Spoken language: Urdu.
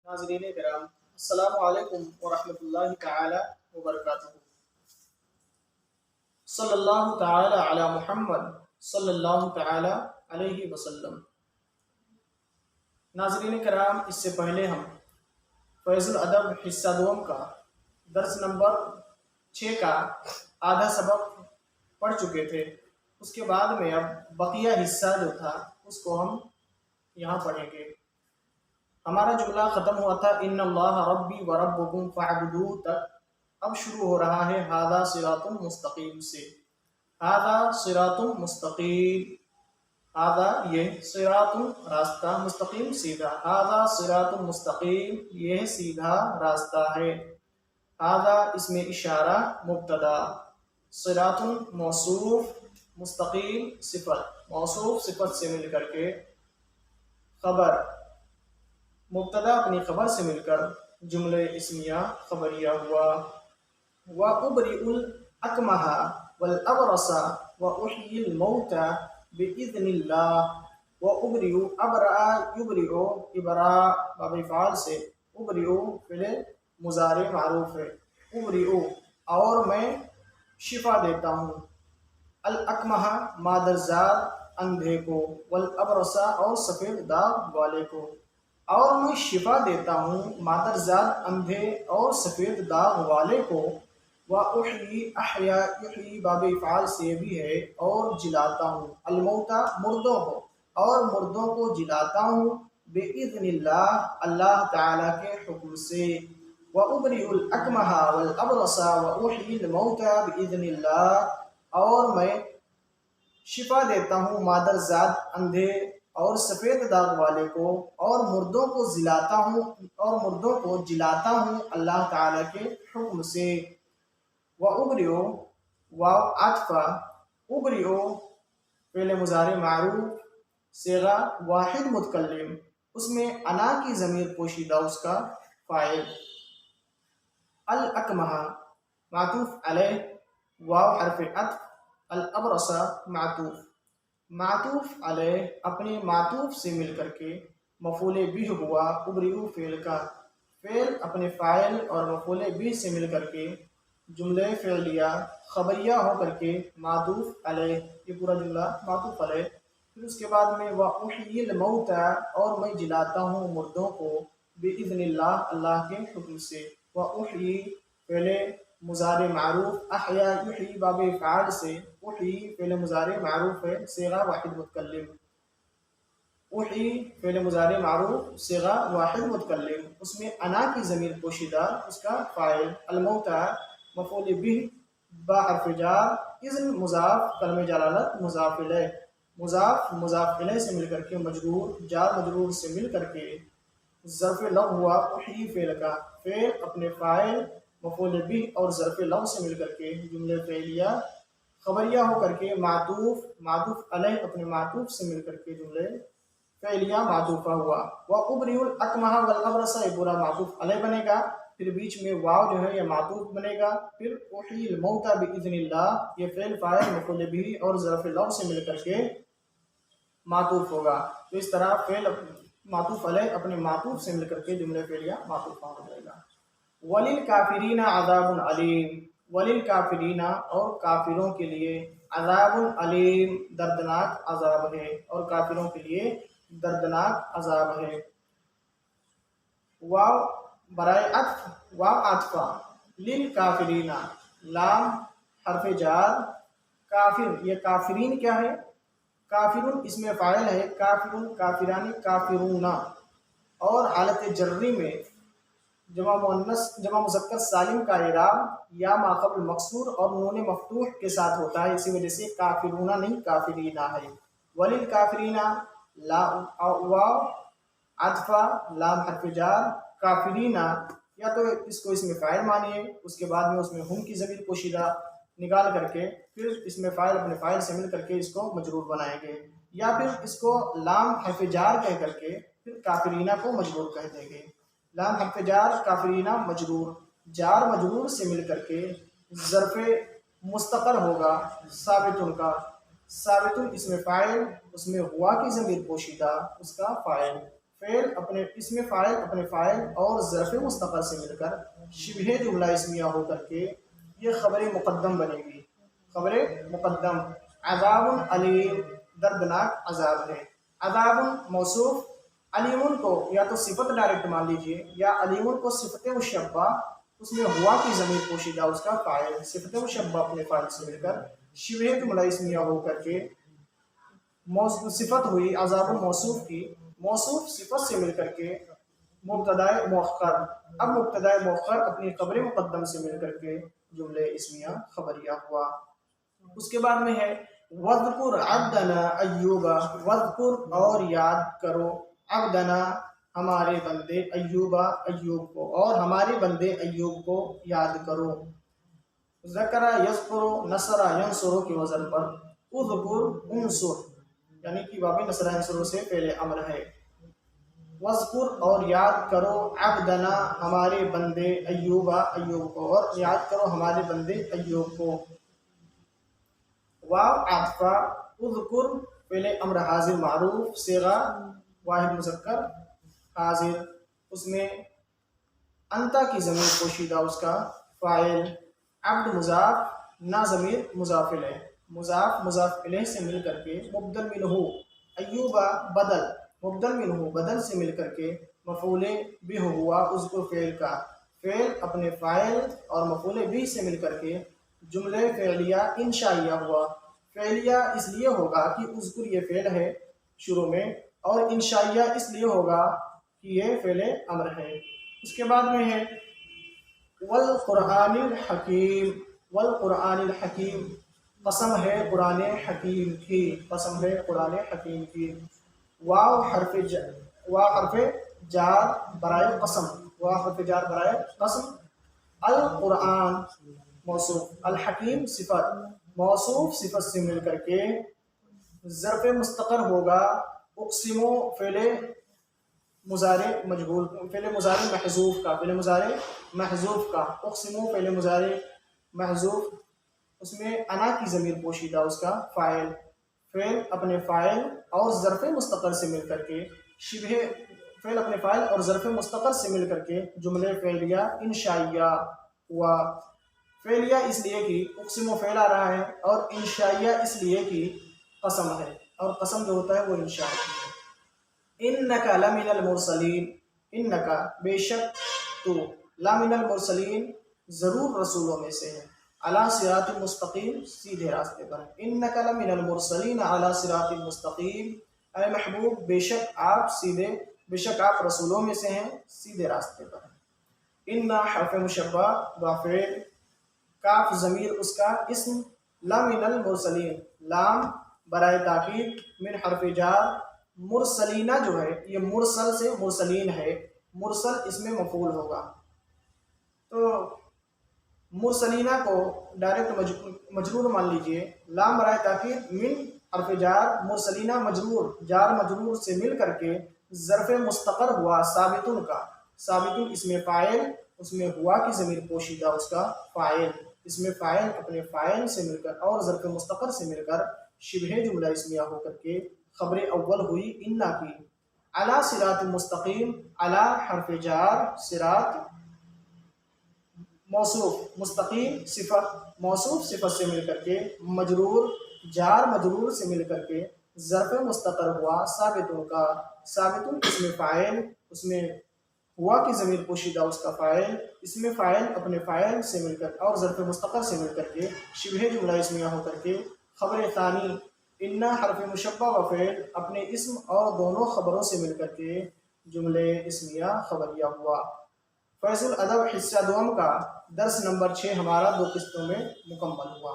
ناظرین کرام، السلام علیکم ورحمۃ اللہ تعالی وبرکاتہ۔ صلی اللہ تعالی علی محمد صلی اللہ تعالی علیہ وسلم۔ ناظرین کرام، اس سے پہلے ہم فیض الادب حصہ دوم کا درس نمبر 6 کا آدھا سبق پڑھ چکے تھے۔ اس کے بعد میں اب بقیہ حصہ جو تھا اس کو ہم یہاں پڑھیں گے۔ ہمارا جملہ ختم ہوا تھا ان اللہ ربی و ربکم فاعبدوہ تک، اب شروع ہو رہا ہے ھذا صراط مستقیم سے۔ ھذا صراط مستقیم، ھذا یہ صراط راستہ، مستقیم سیدھا، ھذا صراط مستقیم یہ سیدھا راستہ ہے۔ ھذا اس میں اشارہ مبتدا، صراط موصوف، مستقیم صفت، موصوف صفت سے مل کر کے خبر، مبتدا اپنی خبر سے مل کر جملے اسمیہ خبریہ ہوا۔ وَأُبْرِئُ الْأَكْمَحَ وَالْأَبْرَصَ وَأُحْيِي الْمَوْتَى بِإِذْنِ اللَّهِ۔ وَأُبْرِئُ أَبْرَأَ يُبْرِئُ، ابراء باب فعال سے، اُبْرِئُ فعل مضارع معروف ہے، اُبْرِئُ اور میں شفا دیتا ہوں، الْأَكْمَحَ مادرزاد اندھے کو، وَالْأَبْرَصَ اور سفید داغ والے کو، اور میں شفا دیتا ہوں مادرزاد اندھے اور سفید داغ والے کو۔ وَأُحْيِي أَحْيَا، یحیی باب افعال سے بھی ہے، اور جلاتا ہوں، الموتى مردوں کو، اور مردوں کو جلاتا ہوں، بِإِذْنِ اللہ اللہ تعالیٰ کے حکم سے۔ وَأُبْرِئُ الْأَكْمَحَ وَالْأَبْرَصَ وَأُحْيِي الْمَوْتَى بِإِذْنِ اللہ، اور میں شفا دیتا ہوں مادرزاد اندھے اور سفید داغ والے کو، اور مردوں کو جلاتا ہوں اللہ تعالیٰ کے حکم سے۔ وَأُبْرِئُ واو عطفہ، اُبْرِئُ فعل مضارع معروف، صیغہ واحد متکلم، اس میں انا کی ضمیر پوشیدہ، اس کا فاعل۔ الأكمح معطوف علیہ، واو حرف عطف، الابرص معطوف علیہ اپنے معطوف سے مل کر کے مفعول بہ ہوا، ابرئ فعل کا، فعل اپنے فاعل اور مفعول بہ سے مل کر کے جملے فعلیہ خبریہ ہو کر کے معطوف علیہ، یہ پورا جملہ معطوف علیہ۔ پھر اس کے بعد میں وَأُحْيِي الْمَوْتَى، اور میں جلاتا ہوں مردوں کو، بِإِذْنِ اللہ اللہ کے حکم سے۔ وَأُحْيِي فعل مضارع معروف، احیا یحیی باب فعال سے، احیی فعل مضارع معروف ہے، صیغہ واحد متکلم، احیی فعل مضارع معروف صیغہ واحد متکلم، اس میں انا کی ضمیر پوشیدہ، اس کا فاعل، الموتى مفعول بہ با حرف جار، اذن مضاف کلمہ جلالت مضاف الیہ، مضاف الیہ سے مل کر کے مجرور، جار مجرور سے مل کر کے ظرف لغو ہوا، احیی فعل کا، فعل اپنے فاعل مفعول بہ اور ظرف لغو سے مل کر کے جملے فعلیہ خبریہ ہو کر کے معطوف علیہ اپنے معطوف سے مل کر کے جملے فعلیہ معطوفہ ہوا۔ وَأُبْرِئُ الْأَكْمَحَ وَالْأَبْرَصَ، یہ پورا معطوف علیہ بنے گا، پھر بیچ میں واو جو ہے یہ معطوف بنے گا، پھر احیی الموتى بِإِذْنِ اللہ، یہ فعل فاعل مفعول بہ اور ظرف لغو سے مل کر کے معطوف ہوگا۔ تو اس طرح فعل معطوف علیہ اپنے معطوف سے مل کر کے جملے فعلیہ معطوفہ ہو جائے گا۔ وَلِلْكَافِرِينَ عَذَابٌ عَلِيمٌ، وَلِلْكَافِرِينَ اور کافروں کے لیے، عذاب علیم دردناک عذاب ہے، اور کافروں کے لیے دردناک عذاب ہے۔ واو برائے عطف، واو عطفہ، للکافرین، لام حرف جار، کافر، یہ کافرین کیا ہے؟ کافرون اس میں فاعل ہے، کافرون کافرانی کافرون، اور حالت جری میں جمع مذکر سالم کا اعراب یا ما قبل مکسور اور نون مفتوح کے ساتھ ہوتا ہے، اسی وجہ سے کافرون نہیں کافرین ہے۔ وللکافرین واو عطفہ، لام حرف جار، کافرین، یا تو اس کو اس میں فاعل مانیے، اس کے بعد میں اس میں ہم کی ضمیر پوشیدہ نکال کر کے پھر اس میں فاعل اپنے فاعل سے مل کر کے اس کو مجرور بنائیں گے، یا پھر اس کو لام حرف جار کہہ کر کے پھر کافرینہ کو مجرور کہہ دیں گے۔ لام حرف جار، کافرینہ مجرور، جار مجرور سے مل کر کے ظرف مستقر ہوگا ثابتن کا، ثابتن اس میں فاعل، اس میں ہوا کی ضمیر پوشیدہ، اس کا فاعل، فعل اپنے اسم فاعل اپنے فاعل اور ظرف مستقر سے مل کر شبہ جملہ اسمیہ ہو کر کے یہ خبر مقدم بنے گی. خبر مقدم عذاب علیم دردناک عذاب ہے. عذاب موصوف، علیم کو یا تو صفت ڈائریکٹ مان لیجئے یا علیم کو صفت مشبہ اس میں ہوا کی ضمیر پوشیدہ اس کا فاعل، صفت مشبہ اپنے فاعل سے مل کر شبہ جملہ اسمیہ ہو کر کے صفت ہوئی عذاب موصوف کی، موصوف صفت سے مل کر کے مبتدائے مؤخر. اب مبتدائے مؤخر اپنی خبر مقدم سے مل کر کے جملے اسمیہ خبریہ ہوا. اس کے بعد میں ہے وَاذْكُرْ عَبْدَنَا ایوبا، وَاذْكُرْ اور یاد کرو عبدنا ہمارے بندے ایوبا ایوب کو، اور ہمارے بندے ایوب کو یاد کرو. ذکر یذکر نصر ینصر کے وزن پر اذکر انصر یعنی کہ باب نصر ینصر سے پہلے امر ہے. وذکر اور یاد کرو عبدنا ہمارے بندے ایوبا ایوب کو، اور یاد کرو ہمارے بندے ایوب کو. واو عاطفہ، اذکر پہلے امر حاضر معروف صیغہ واحد مذکر حاضر، اس میں انتا کی ضمیر پوشیدہ اس کا فاعل. عبد مضاف، نا ضمیر مضاف الیہ، مضاف مضاف الیہ سے مل کر کے مبدل منہ، ایوبا بدل، مبدل منہ بدل سے مل کر کے مفعول بہ ہوا اذکر فعل کا، فعل اپنے فاعل اور مفعول بہ سے مل کر کے جملے فعلیہ انشائیہ ہوا. فعلیہ اس لیے ہوگا کہ اذکر یہ فعل ہے شروع میں، اور انشائیہ اس لیے ہوگا کہ یہ فعل امر ہے. اس کے بعد میں ہے والقرآن الحکیم، والقرآن الحکیم قسم ہے قرآن حکیم کی، قسم ہے قرآن حکیم کی. واو حرف جار برائے قسم، واو حرف جار برائے قسم. القرآن موصوف، الحکیم صفت، موصوف صفت سے مل کر کے ظرف مستقر ہوگا. اقسمو فعل مضارع مجہول، فعل مضارع محذوف کا، فعل مضارع محذوف کا. اقسمو فعل مضارع محذوف، اس میں انا کی ضمیر پوشیدہ اس کا فاعل، فعل اپنے فاعل اور ظرف مستقر سے مل کر کے شبہ، فعل اپنے فاعل اور ظرف مستقر سے مل کر کے جملے فعلیہ انشائیہ ہوا. فعلیہ اس لیے کہ اقسم و فعل آ رہا ہے، اور انشائیہ اس لیے کہ قسم ہے، اور قسم جو ہوتا ہے وہ انشاء ہے. انک لمن المرسلین، انک بے شک تو، لمن المرسلین ضرور رسولوں میں سے ہے، علی صراط مستقیم سیدھے راستے پر. انک لمن المرسلین علی صراط مستقیم، اے محبوب بے شک آپ سیدھے، بے شک آپ رسولوں میں سے ہیں سیدھے راستے پر. انا حرف مشبہ وفعل، کاف ضمیر اس کا اسم، لمن المرسلین لام برائے تاکید، من حرف جار، مرسلینہ جو ہے یہ مرسل سے مرسلین ہے، مرسل اس میں مفعول ہوگا. تو مرسلینہ کو ڈائریکٹ مجرور مان لیجئے، لام برائے تاکید من حرف جار، مرسلینہ مجرور، جار مجرور سے مل کر کے ظرف مستقر ہوا ثابتن کا، ثابتن اس میں فاعل، اس میں ہوا کی ضمیر پوشیدہ اس کا فاعل، اس میں فاعل اپنے فاعل سے مل کر اور ظرف مستقر سے مل کر شبہ جملہ اسمیہ ہو کر کے خبر اول ہوئی انا کی. علی صراط مستقیم، علی حرف جار، صراط موصوف، مستقیم صفت، موصوف صفت سے مل کر کے مجرور، جار مجرور سے مل کر کے ظرف مستقر ہوا ثابتوں کا، ثابتن اس میں فاعل، اس میں ہوا کی ضمیر پوشیدہ اس کا فاعل، اس میں فاعل اپنے فاعل سے مل کر اور ظرف مستقر سے مل کر کے شبہ جملہ اسمیہ ہو کر کے خبر ثانی انا حرف مشبہ و فعل اپنے اسم اور دونوں خبروں سے مل کر کے جملے اسمیہ خبریہ ہوا. فیض الادب حصہ دوم کا درس نمبر 6 ہمارا 2 قسطوں میں مکمل ہوا.